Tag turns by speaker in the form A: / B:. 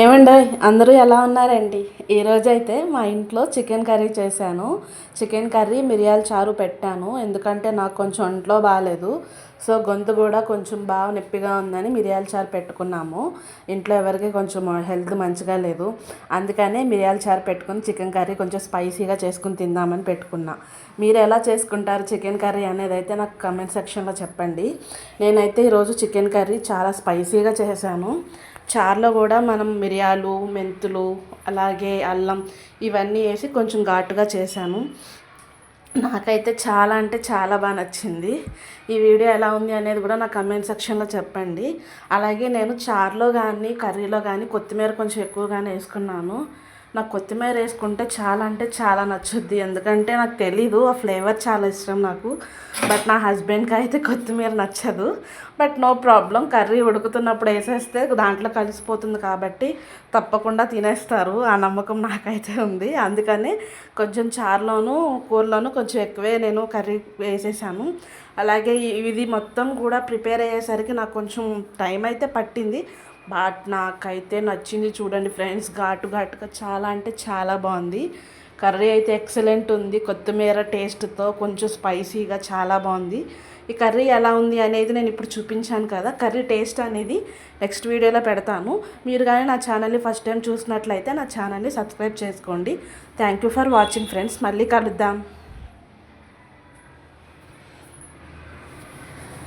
A: ఏమండి అందరూ ఎలా ఉన్నారండి? ఈరోజైతే మా ఇంట్లో చికెన్ కర్రీ చేశాను. చికెన్ కర్రీ మిరియాల చారు పెట్టాను. ఎందుకంటే నాకు కొంచెం ఒంట్లో బాగాలేదు. సో గొంతు కూడా కొంచెం బాగా నొప్పిగా ఉందని మిరియాల చారు పెట్టుకున్నాము. ఇంట్లో ఎవరికి కొంచెం హెల్త్ మంచిగా లేదు. అందుకనే మిరియాల చారు పెట్టుకుని చికెన్ కర్రీ కొంచెం స్పైసీగా చేసుకుని తిందామని పెట్టుకున్నా. మీరు ఎలా చేసుకుంటారు చికెన్ కర్రీ అనేది అయితే నాకు కమెంట్ సెక్షన్లో చెప్పండి. నేనైతే ఈరోజు చికెన్ కర్రీ చాలా స్పైసీగా చేశాను. చారులో కూడా మనం మిరియాలు, మెంతులు, అలాగే అల్లం ఇవన్నీ వేసి కొంచెం ఘాటుగా చేశాను. నాకైతే చాలా అంటే చాలా బాగా నచ్చింది. ఈ వీడియో ఎలా ఉంది అనేది కూడా నా కమెంట్ సెక్షన్లో చెప్పండి. అలాగే నేను చారులో కానీ కర్రీలో కానీ కొత్తిమీర కొంచెం ఎక్కువగానే వేసుకున్నాను. నాకు కొత్తిమీర వేసుకుంటే చాలా అంటే చాలా నచ్చుద్ది. ఎందుకంటే నాకు తెలీదు, ఆ ఫ్లేవర్ చాలా ఇష్టం నాకు. బట్ నా హస్బెండ్కి అయితే కొత్తిమీర నచ్చదు. బట్ నో ప్రాబ్లం, కర్రీ ఉడుకుతున్నప్పుడు వేసేస్తే దాంట్లో కలిసిపోతుంది కాబట్టి తప్పకుండా తినేస్తారు. ఆ నమ్మకం నాకైతే ఉంది. అందుకని కొంచెం చారులోను కూరలోను కొంచెం ఎక్కువే నేను కర్రీ వేసేసాను. అలాగే ఇది మొత్తం కూడా ప్రిపేర్ అయ్యేసరికి నాకు కొంచెం టైం అయితే పట్టింది. బట్ నాకైతే నచ్చింది. చూడండి ఫ్రెండ్స్, ఘాటుగా చాలా అంటే చాలా బాగుంది. కర్రీ అయితే ఎక్సలెంట్ ఉంది. కొత్తిమీర టేస్ట్తో కొంచెం స్పైసీగా చాలా బాగుంది. ఈ కర్రీ ఎలా ఉంది అనేది నేను ఇప్పుడు చూపించాను కదా. కర్రీ టేస్ట్ అనేది నెక్స్ట్ వీడియోలో పెడతాను. మీరు కానీ నా ఛానల్ని ఫస్ట్ టైం చూసినట్లయితే నా ఛానల్ని సబ్స్క్రైబ్ చేసుకోండి. Thank you for watching friends. మళ్ళీ కలుద్దాం.